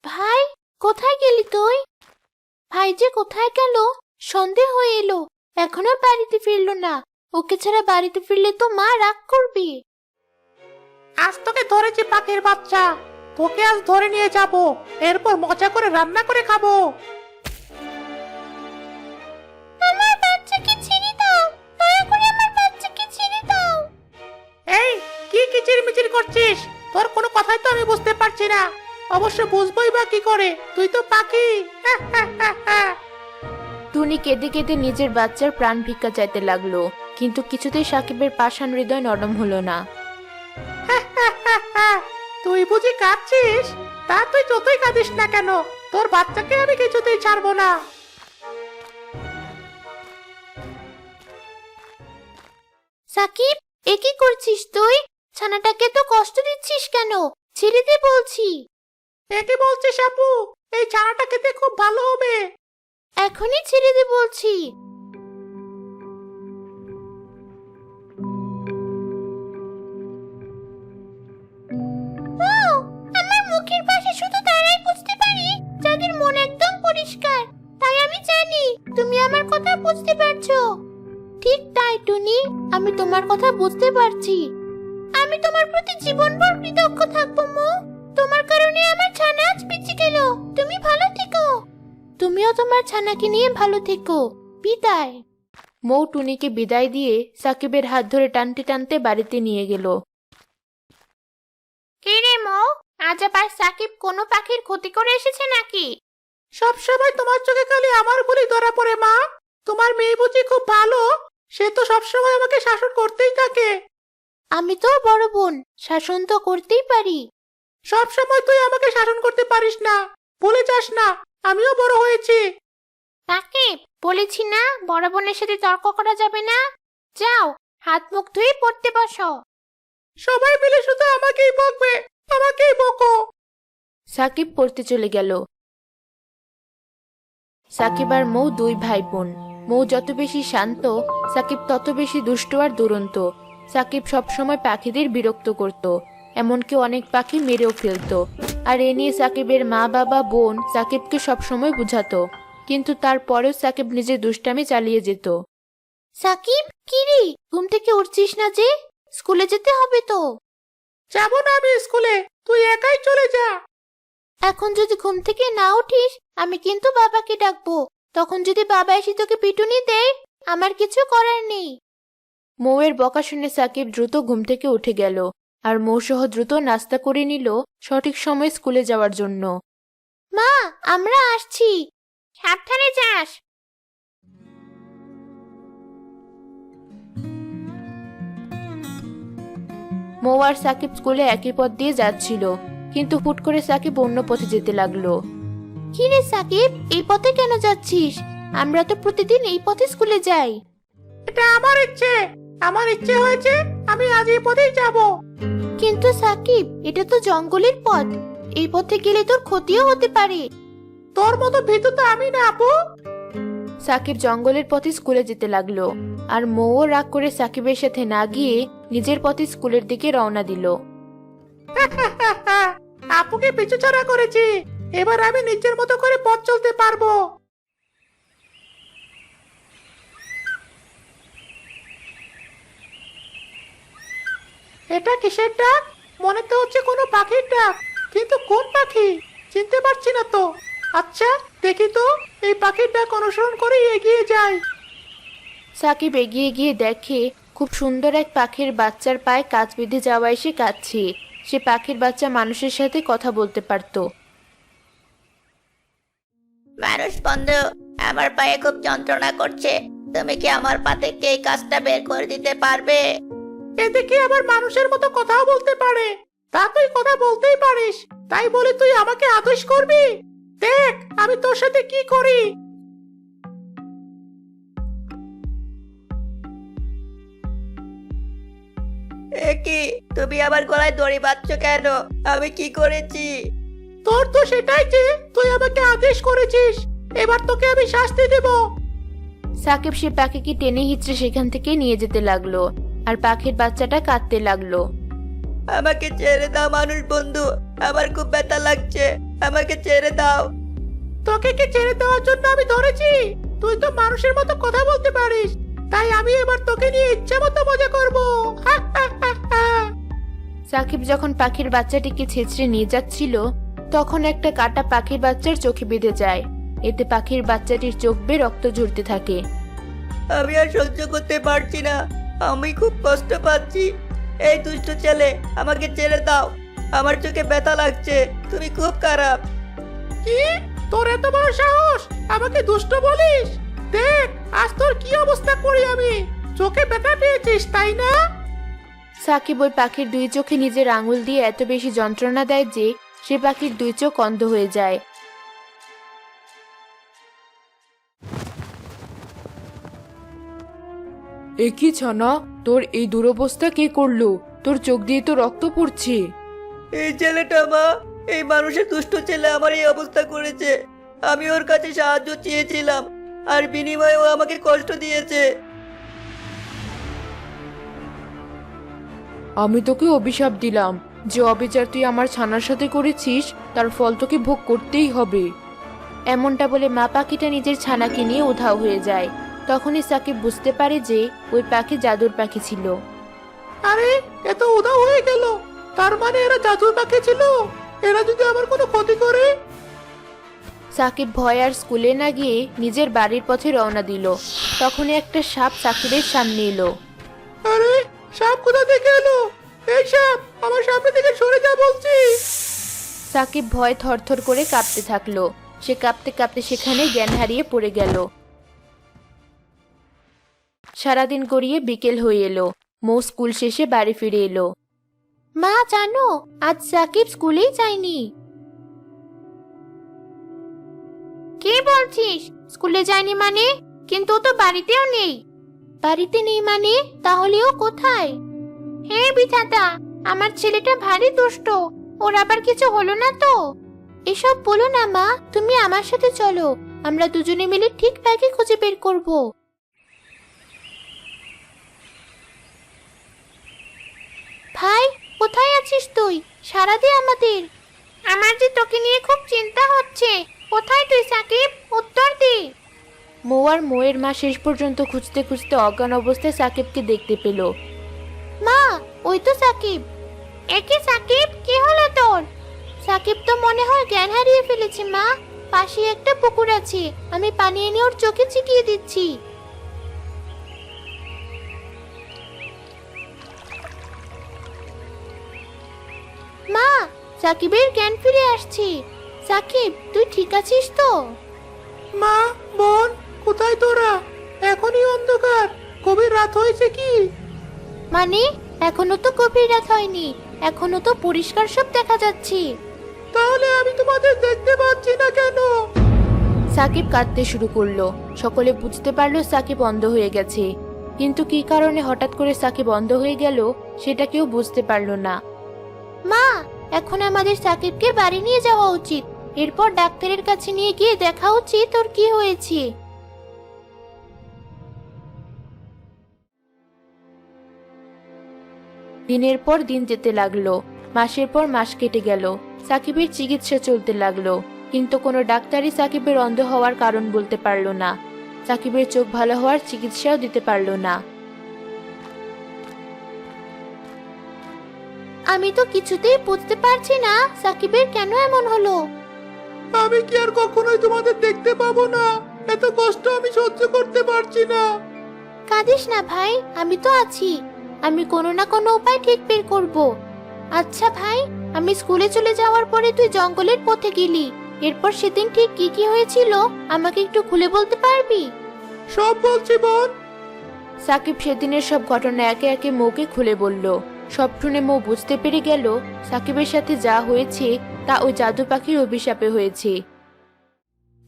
ভাই, কোথায় গেলি তুই? ভাই যে কোথায় গেল? সন্দেহ হয়ে এলো, এখনো বাড়িতে ফিরলো না। ওকে ছাড়া বাড়িতে ফিরলে তো মা রাগ করবে। আজ তোকে ধরেছি পাখির বাচ্চা, তোকে আজ ধরে নিয়ে যাব, এরপর মজা করে রান্না করে খাবো। আমার বাচ্চাকে ছেড়ে দাও, দয়া করে আমার বাচ্চাকে ছেড়ে দাও। এই কি কিচিরমিচির করছিস? তোর কোনো কথাই তো আমি বুঝতে পারছি না। অবশ্য বুঝবোই বা কি করে, তুই তো পাখি। টুনি কেঁদে কেঁদে নিজের বাচ্চার প্রাণ ভিক্ষা চাইতে লাগলো, কিন্তু কিছুতেই সাকিবের পাষাণ হৃদয় নরম হলো না। তুই বুঝি কাঁদছিস? তা তুই যতই কাঁদিস না কেন, তোর বাচ্চাকে আমি কিছুতেই ছাড়বো না। সাকিব, এ কি করছিস তুই? ছানাটাকে তো কষ্ট দিচ্ছিস কেন? ছেড়ে দে বলছি। একে বলছিস আপু? এই চারাটা খেতে খুব ভালো হবে। এখনই ছেড়ে দে বলছি। আমার মুখের পাশে শুধু তারাই বুঝতে পারি যাদের মন একদম পরিষ্কার। তাই আমি জানি তুমি আমার কথা বুঝতে পারছো। ঠিক তাই টুনি, আমি তোমার কথা বুঝতে পারছি। আমি তোমার প্রতি জীবনভর কৃতজ্ঞ থাকবো মো। তোমার কারণে আমার ছানা আজ বেঁচে গেল। তুমি ভালো থেকো। তুমিও তোমার ছানাকে নিয়ে ভালো থেকো। বিদায়। মৌ টুনিকে বিদায় দিয়ে সাকিবের হাত ধরে টানতে টানতে বাড়িতে নিয়ে গেল। কে রে মৌ, আজ আবার সাকিব কোনো পাখির ক্ষতি করে এসেছে নাকি? সব সময় তোমার চোখে খালি আমার ভুলই ধরা পড়ে মা। তোমার মেয়ে বুঝি খুব ভালো, সে তো সব সময় আমাকে শাসন করতেই থাকে। আমি তো বড় বোন, শাসন তো করতেই পারি। সব সময় তুই আমাকে শাসন করতে পারিস না, ভুলে যাস না আমিও বড় হয়েছি। সাকিব, বলেছি না বড় বোনের সাথে তর্ক করা যাবে না। যাও, হাত মুখ ধুয়ে পড়তে বসো। সবাই মিলে শুধু আমাকেই বকবে, আমাকেই বকো। সাকিব পড়তে চলে গেল। সাকিব আর মৌ দুই ভাই বোন। মৌ যত বেশি শান্ত, সাকিব তত বেশি দুষ্ট আর দুরন্ত। সাকিব সবসময় পাখিদের বিরক্ত করত, এমনকি অনেক পাখি মেরেও ফেলতো। আর এ নিয়ে সাকিবের মা বাবা বোন সাকিবকে সবসময় বুঝাতো, কিন্তু তারপরেও সাকিব নিজের দুষ্টামি চালিয়ে যেত। সাকিব, কি রে, ঘুম থেকে উঠছিস না যে? স্কুলে যেতে হবে তো। যাবো না আমি স্কুলে, তুই একাই চলে যা। এখন যদি ঘুম থেকে না উঠিস, আমি কিন্তু বাবাকে ডাকবো। তখন যদি বাবা এসে তোকে পিটুনি দেয়, আমার কিছু করার নেই। মৌয়ের বকা শুনে সাকিব দ্রুত ঘুম থেকে উঠে গেল, আর মৌ সহ দ্রুত নাস্তা করে নিল সঠিক সময় স্কুলে যাওয়ার জন্য। মা, আমরা আসছি। সাবধানে যাস। মৌ আর সাকিব স্কুলে একই পথ দিয়ে যাচ্ছিল, কিন্তু হুট করে সাকিব অন্য পথে যেতে লাগলো। কি রে সাকিব, এই পথে কেন যাচ্ছিস? আমরা তো প্রতিদিন এই পথে স্কুলে যাই। এটা আমার ইচ্ছে হয়েছে, আমি আজ এই পথেই যাব। কিন্তু সাকিব, এটা তো জঙ্গলের পথ। এই পথে গেলে তোর ক্ষতিও হতে পারে। তোর মতো ভীতু তো আমি না আপু। সাকিব জঙ্গলের পথে স্কুলে যেতে লাগলো, আর মৌও রাগ করে সাকিবের সাথে না গিয়ে নিজের পথে স্কুলের দিকে রওনা দিল। আপুকে পিছু ছাড়া করেছি, এবার আমি নিজের মতো করে পথ চলতে পারবো। এটা কিসের ডাক? মনে তো হচ্ছে কোনো পাখির ডাক, কিন্তু কোন পাখি চিনতে পারছি না তো। আচ্ছা দেখি তো, এই পাখির ডাক অনুসরণ করে এগিয়ে যাই। সাকিব এগিয়ে গিয়ে দেখে খুব সুন্দর এক পাখির বাচ্চার পায়ে কাঁচ বিঁধে যাওয়া এসে কাঁদছে। সে পাখির বাচ্চা মানুষের সাথে কথা বলতে পারত। মানুষ বন্ধু, আমার পায়ে খুব যন্ত্রণা করছে, তুমি কি আমার পা থেকে এই কাজটা বের করে দিতে পারবে? এ দেখি আবার মানুষের মতো কথাও বলতে পারে। তা তুই কথা বলতেই পারিস, তাই বলে তুই আমাকে আদেশ করবি? দেখ আমি তোর সাথে কি করি। কি, তুমি আমার গলায় দড়ি বাঁধছ কেন? আমি কি করেছি? তোর তো সেটাই যে তুই আমাকে আদেশ করেছিস, এবার তোকে আমি শাস্তি দেব। সাকিব সে পাখিকে টেনে হিচড়ে সেখান থেকে নিয়ে যেতে লাগলো, আর পাখির বাচ্চাটা কাঁদতে লাগলো। আমাকে ছেড়ে দাও মানুষ বন্ধু, আমার খুব ব্যথা লাগছে, আমাকে ছেড়ে দাও। তোকে কি ছেড়ে দেওয়ার জন্য আমি ধরেছি? তুই তো মানুষের মতো কথা বলতে পারিস, তাই আমি এবার তোকে নিয়ে ইচ্ছে মতো মজা করবো। সাকিব যখন পাখির বাচ্চাটিকে ছেঁচড়ে নিয়ে যাচ্ছিল তখন একটা কাঁটা পাখির বাচ্চার চোখে বেঁধে যায়। এতে পাখির বাচ্চাটির চোখ বেয়ে রক্ত ঝরতে থাকে। আমি আর সহ্য করতে পারছি না, আমি খুব কষ্ট পাচ্ছি। এই দুষ্ট ছেলে, আমাকে ছেড়ে দাও, আমার চোখে ব্যথা লাগছে, তুমি খুব খারাপ। কি? তোর এত বড় সাহস আমাকে দুষ্ট বলিস? দেখ আজ তোর কি অবস্থা করি আমি। চোখে ব্যথা পেয়েছিস তাই না? সাকিব ওই পাখির দুই চোখে নিজের আঙুল দিয়ে এত বেশি যন্ত্রণা দেয় যে সে পাখির দুই চোখ অন্ধ হয়ে যায়। এ কি ছানা, তোর এই দুরবস্থা কে করলো? তোর চোখ দিয়ে তো রক্ত পড়ছে। এই ছেলেটা মা, এই মানুষের দুষ্ট ছেলে আমার এই অবস্থা করেছে। আমি ওর কাছে সাহায্য চেয়েছিলাম, আর বিনিময়ে ও আমাকে কষ্ট দিয়েছে। আমি তোকে অভিশাপ দিলাম, যে অবিচার তুই আমার ছানার সাথে করেছিস তার ফল তোকে ভোগ করতেই হবে। এমনটা বলে মা পাখিটা নিজের ছানাকে নিয়ে উধাও হয়ে যায়। তখনই সাকিব বুঝতে পারে যে ওই পাখি জাদুর পাখি ছিল। আরে এত উধাও হয়ে গেল, তার মানে এরা জাদুর পাখি ছিল। এরা যদি আমার কোনো ক্ষতি করে? সাকিব ভয় আর স্কুলে না গিয়ে নিজের বাড়ির পথে রওনা দিল। তখনই একটা সাপ সাকিবের সামনে এলো। আরে সাপ কোথা থেকে এলো? এই সাপ, আমার সামনে থেকে সরে যা বলছি। সাকিব ভয় থরথর করে কাঁপতে থাকলো। সে কাঁপতে কাঁপতে সেখানে জ্ঞান হারিয়ে পড়ে গেল। সারাদিন গড়িয়ে বিকেল হয়ে এলো। মৌ স্কুল শেষে বাড়ি ফিরে এলো। মা জানো, আজ সাকিব স্কুলেই যায়নি। কি বলছিস? স্কুলে যায়নি মানে? কিন্তু ও তো বাড়িতেও নেই। বাড়িতে নেই মানে? তাহলে ও কোথায়? হে বিধাতা, আমার ছেলেটা ভারী দুষ্ট। ওর আবার কিছু হলো না তো? এসব বলো না মা, তুমি আমার সাথে চলো। আমরা দুজনে মিলে ঠিক তাকে খুঁজে বের করব। ভাই, কোথায় আছিস তুই? সারা দে আমাদের। আমার যে তোকে নিয়ে খুব চিন্তা হচ্ছে। কোথায় তুই সাকিব? উত্তর দে। মৌ আর মৌয়ের মা শেষ পর্যন্ত খুঁজতে খুঁজতে অজ্ঞান অবস্থায় সাকিবকে দেখতে পেল। মা, ওই তো সাকিব। একে সাকিব, কি হলো তোর? সাকিব তো মনে হয় জ্ঞান হারিয়ে ফেলেছে মা। পাশে একটা পুকুর আছে, আমি পানি এনে ওর চোখে ছিটিয়ে দিচ্ছি। মা, সাকিবের জ্ঞান ফিরে আসছে। সাকিব, তুই ঠিক আছিস তো? মা, বোন, কোথায় তোরা? এখনই অন্ধকার, গভীর রাত হয়েছে কি? মানে এখনো তো গভীর রাত হয়নি, এখনো তো পরিষ্কার সব দেখা যাচ্ছে। তাহলে আমি তোমাদের দেখতে পাচ্ছি না কেন? সাকিব কাঁদতে শুরু করলো। সকলে বুঝতে পারলো সাকিব অন্ধ হয়ে গেছে, কিন্তু কি কারণে হঠাৎ করে সাকিব অন্ধ হয়ে গেল সেটা কেউ বুঝতে পারলো না। মা, এখন আমাদের সাকিবকে বাড়ি নিয়ে যাওয়া উচিত। এরপর ডাক্তারের কাছে নিয়ে গিয়ে দেখা উচিত ওর কি হয়েছে। দিনের পর দিন যেতে লাগলো, মাসের পর মাস কেটে গেল। সাকিবের চিকিৎসা চলতে লাগলো, কিন্তু কোনো ডাক্তারই সাকিবের অন্ধ হওয়ার কারণ বলতে পারলো না। সাকিবের চোখ ভালো হওয়ার চিকিৎসাও দিতে পারলো না। আমি তো কিছুতেই বুঝতে পারছি না সাকিবের কেন এমন হলো। আমি কি আর কখনোই তোমাদের দেখতে পাবো না? এত কষ্ট আমি সহ্য করতে পারছি না। কাঁদিস না ভাই, আমি তো আছি। আমি কোনো না কোনো উপায় ঠিক বের করব। আচ্ছা ভাই, আমি স্কুলে চলে যাওয়ার পরে তুই জঙ্গলের পথে গেলি, এরপর সেদিন ঠিক কি কি হয়েছিল আমাকে একটু খুলে বলতে পারবি? সব বলছি বোন। সাকিব সেদিনের সব ঘটনা একে একে মৌকে খুলে বলল। সব শুনে মৌ বুঝতে পেরে গেল সাকিবের সাথে যা হয়েছে তা ওই জাদু পাখির অভিশাপে হয়েছে।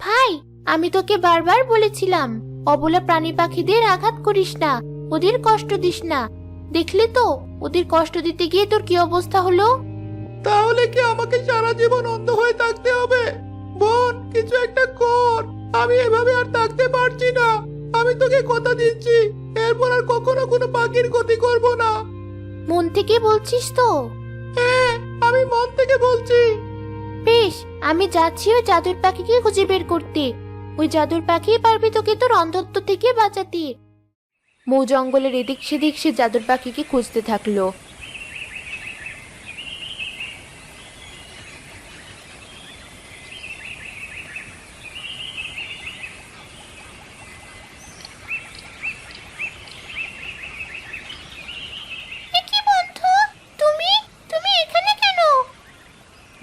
ভাই, আমি তোকে বারবার বলেছিলাম অবলা প্রাণী পাখিদের আঘাত করিস না, ওদের কষ্ট দিস না। দেখলি তো ওদের কষ্ট দিতে গিয়ে তোর কি অবস্থা হলো। তাহলে কি আমাকে সারা জীবন অন্ধ হয়ে থাকতে হবে? বোন, কিছু একটা কর। আমি এভাবে আর থাকতে পারছি না। আমি তোকে কথা দিচ্ছি, এরপর আর কখনো কোনো পাখির ক্ষতি করব না। মন থেকে বলছিস তো? হ্যাঁ, আমি মন থেকে বলছি। বেশ, আমি যাচ্ছি ওই জাদুর পাখিকে খুঁজে বের করতে। ওই জাদুর পাখি পারবে তোকে তোর অন্ধত্ব থেকে বাঁচাতে। মৌ জঙ্গলের এদিক সেদিক সে জাদুর পাখিকে খুঁজতে থাকলো। এ কি বন্ধু, তুমি তুমি এখানে কেন?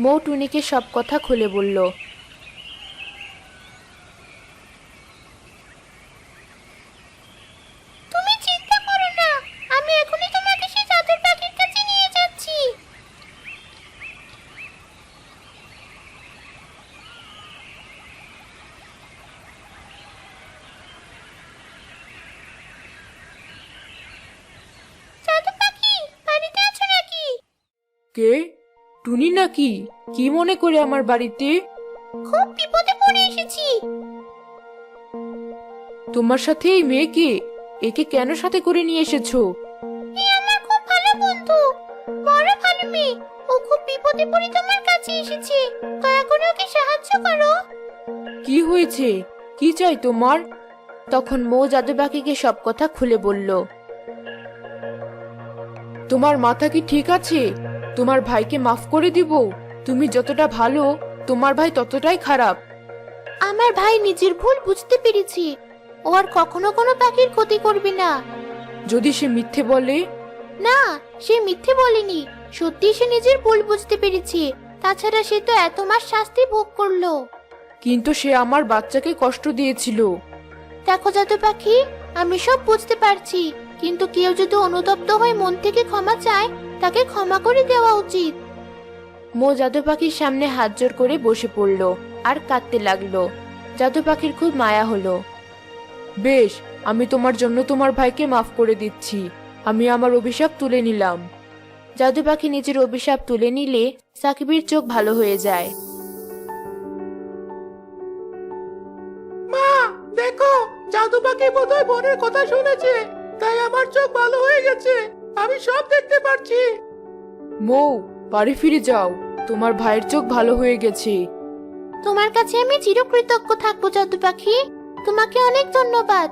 মৌ টুনিকে সব কথা খুলে বলল। তুমি চিন্তা করো না, আমি এখনই তোমাকে সেই জাদুর পাখির কাছে নিয়ে যাচ্ছি। জাদু পাখি, বাড়িতে আছো নাকি? কে? টুনি নাকি? কি মনে করে আমার বাড়িতে? খুব বিপদে পড়ে এসেছি। তোমার সাথে এই মেয়েকে, একে কেন সাথে করে নিয়ে এসেছো? এ আমার খুব ভালো বন্ধু, বড় ভালো মেয়ে। ও খুব বিপদে পড়ে তোমার কাছে এসেছে, দয়া করে ওকে সাহায্য করো। কি হয়েছে? কি চাই তোমার? তখন মৌ জাদু পাখিকে সব কথা খুলে বলল। তোমার মাথা কি ঠিক আছে? তোমার ভাইকে মাফ করে দিব? তুমি যতটা ভালো, তোমার ভাই ততটাই খারাপ। আমার ভাই নিজের ভুল বুঝতে পেরেছি, ও আর কখনো কোনো পাখির ক্ষতি করবে না। যদি সে মিথ্যে বলে? না, সে মিথ্যে বলেনি, সত্যি সে নিজের ভুল বুঝতে পেরেছে। তাছাড়া সে তো এত মাস শাস্তি ভোগ করলো। কিন্তু সে আমার বাচ্চাকে কষ্ট দিয়েছিল। দেখো জাদু পাখি, আমি সব বুঝতে পারছি, কিন্তু কেউ যদি অনুতপ্ত হয়ে মন থেকে ক্ষমা চায়, তাকে ক্ষমা করে দেওয়া উচিত। মৌ জাদু পাখির সামনে হাত জোর করে বসে পড়ল আর কাঁদতে লাগলো। জাদু পাখির খুব মায়া হলো। বেশ, আমি তোমার জন্য তোমার ভাইকে মাফ করে দিচ্ছি। আমি আমার অভিশাপ তুলে নিলাম। জাদু পাখি নিজের অভিশাপ তুলে নিলে সাকিবের চোখ ভালো হয়ে যায়। মা, দেখো, জাদু পাখি বোধহয় বোনের কথা শুনেছে, তাই আমার চোখ ভালো হয়ে গেছে। আমি সব দেখতে পারছি। মৌ, বাড়ি ফিরে যাও, তোমার ভাইয়ের চোখ ভালো হয়ে গেছে। তোমার কাছে আমি চিরকৃতজ্ঞ থাকবো জাদু পাখি, তোমাকে অনেক ধন্যবাদ।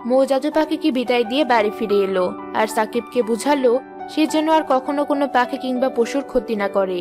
মৌ জাদু পাখিকে বিদায় দিয়ে বাড়ি ফিরে এলো আর সাকিবকে বুঝালো সে যেন আর কখনো কোনো পাখি কিংবা পশুর ক্ষতি না করে।